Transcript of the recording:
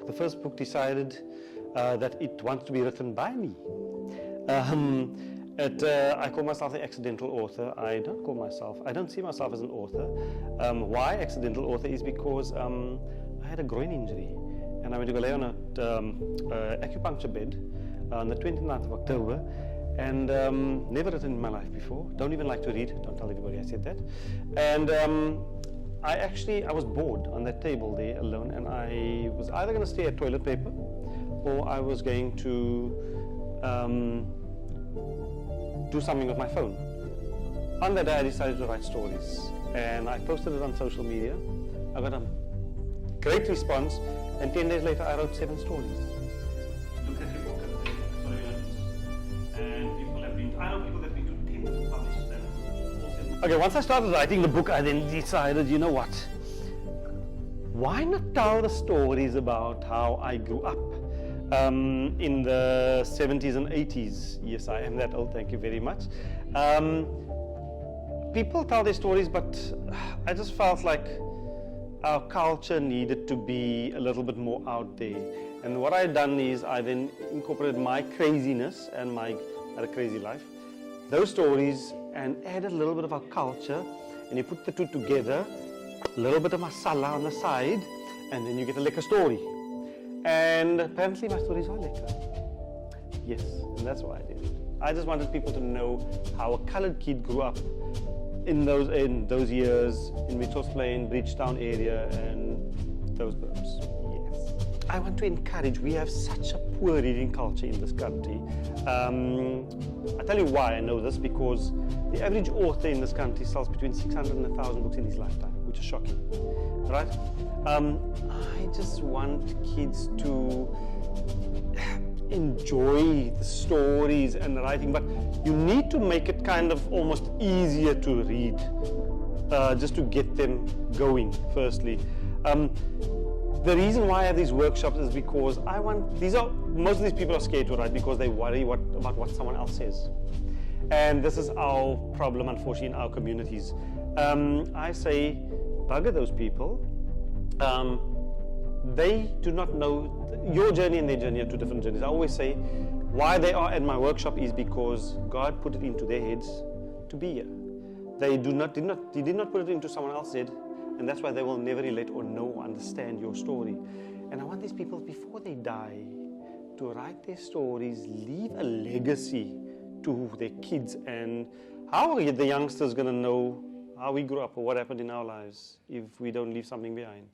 The first book decided that it wants to be written by me. I call myself the accidental author. I don't see myself as an author. Why accidental author is because I had a groin injury and I went to go lay on an acupuncture bed on the 29th of October, and never written in my life before. Don't even like to read. Don't tell everybody I said that. And I was bored on that table there alone, and I was either going to stare at toilet paper or I was going to do something with my phone. On that day I decided to write stories, and I posted it on social media. I got a great response, and 10 days later I wrote 7 stories. Look at your book and people have been, I know people that have been to 10 published them. Okay, once I started writing the book, I then decided, you know what? Why not tell the stories about how I grew up in the 70s and 80s? Yes, I am that old, thank you very much. People tell their stories, but I just felt like our culture needed to be a little bit more out there. And what I've done is I then incorporated my craziness and I had a crazy life, those stories, and added a little bit of our culture, and you put the two together, a little bit of masala on the side, and then you get a lekker story. And apparently my stories are lekker. Yes, and that's why I did it. I just wanted people to know how a colored kid grew up in those years in Mitchell's Plain, Bridgetown area, and those burbs. Yes. I want to encourage, we have such a poor reading culture in this country. I'll tell you why I know this, because the average author in this country sells between 600 and 1,000 books in his lifetime, which is shocking, right? I just want kids to enjoy the stories and the writing, but you need to make it kind of almost easier to read, just to get them going, firstly. The reason why I have these workshops is because most of these people are scared to write because they worry about what someone else says. And this is our problem, unfortunately, in our communities. I say, bugger those people. They do not know, your journey and their journey are 2 different journeys. I always say, why they are at my workshop is because God put it into their heads to be here. He did not put it into someone else's head, and that's why they will never relate or know or understand your story. And I want these people, before they die, to write their stories, leave a legacy to their kids. And how are the youngsters going to know how we grew up or what happened in our lives if we don't leave something behind?